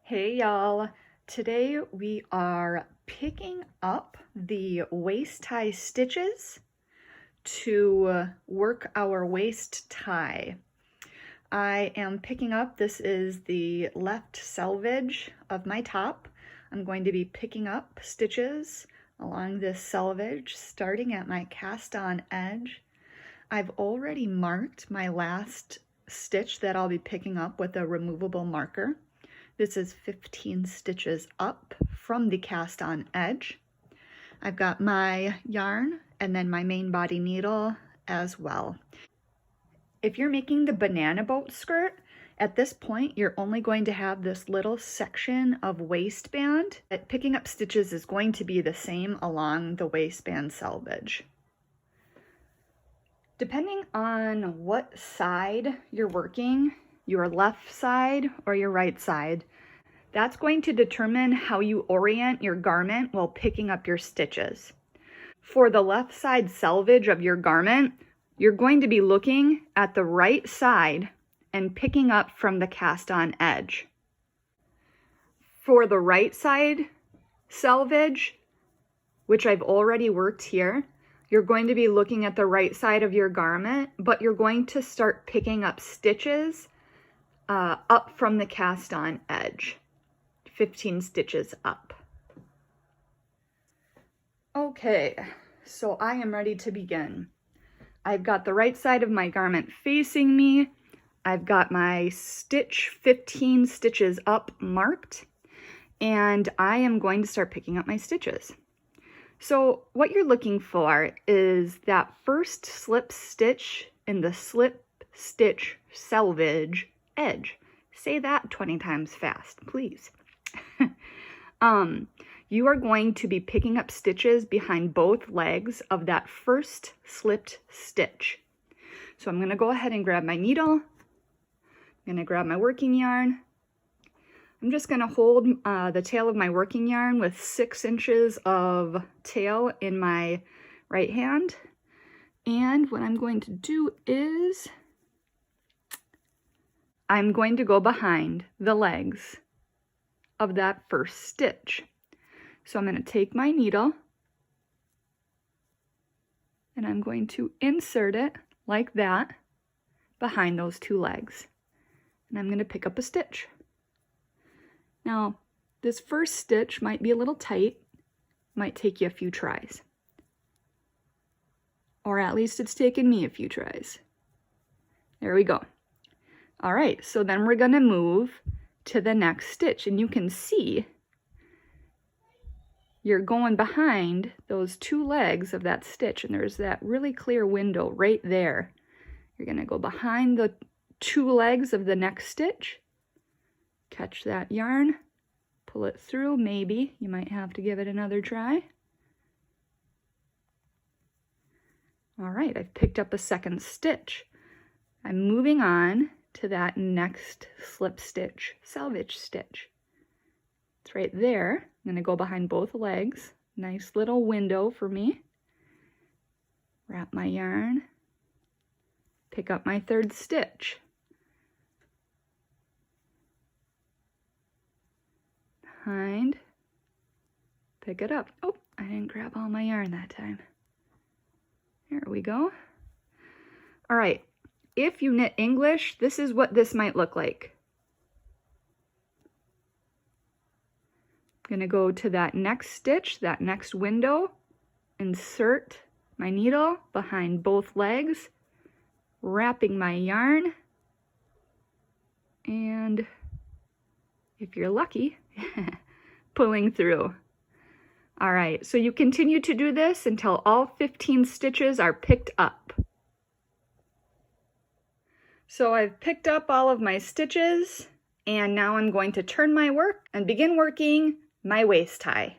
Hey y'all, today we are picking up the waist tie stitches to work our waist tie. I am picking up, this is the left selvage of my top. I'm going to be picking up stitches along this selvage starting at my cast on edge. I've already marked my last stitch that I'll be picking up with a removable marker. This is 15 stitches up from the cast on edge. I've got my yarn and then my main body needle as well. If you're making the banana boat skirt, at this point you're only going to have this little section of waistband. Picking up stitches is going to be the same along the waistband selvage. Depending on what side you're working, your left side or your right side, that's going to determine how you orient your garment while picking up your stitches. For the left side selvage of your garment, you're going to be looking at the right side and picking up from the cast on edge. For the right side selvage, which I've already worked here, you're going to be looking at the right side of your garment, but you're going to start picking up stitches up from the cast on edge, 15 stitches up. Okay, so I am ready to begin. I've got the right side of my garment facing me. I've got my stitch 15 stitches up marked, and I am going to start picking up my stitches. So what you're looking for is that first slip stitch in the slip stitch selvage edge. Say that 20 times fast, please. You are going to be picking up stitches behind both legs of that first slipped stitch. So I'm going to go ahead and grab my needle. I'm going to grab my working yarn. I'm just going to hold the tail of my working yarn with 6 inches of tail in my right hand. And what I'm going to do is I'm going to go behind the legs of that first stitch. So I'm going to take my needle and I'm going to insert it like that behind those 2 legs. And I'm going to pick up a stitch. Now, this first stitch might be a little tight, might take you a few tries. Or at least it's taken me a few tries. There we go. All right, so then we're gonna move to the next stitch, and you can see you're going behind those 2 legs of that stitch, and there's that really clear window right there. You're gonna go behind the 2 legs of the next stitch, catch that yarn, pull it through. Maybe you might have to give it another try. All right, I've picked up a second stitch. I'm moving on to that next slip stitch, selvage stitch. It's right there. I'm going to go behind both legs. Nice little window for me. Wrap my yarn. Pick up my third stitch. Behind. Pick it up. Oh, I didn't grab all my yarn that time. There we go. All right. If you knit English, this is what this might look like. I'm going to go to that next stitch, that next window, insert my needle behind both legs, wrapping my yarn, and if you're lucky, pulling through. All right, so you continue to do this until all 15 stitches are picked up. So I've picked up all of my stitches, and now I'm going to turn my work and begin working my waist tie.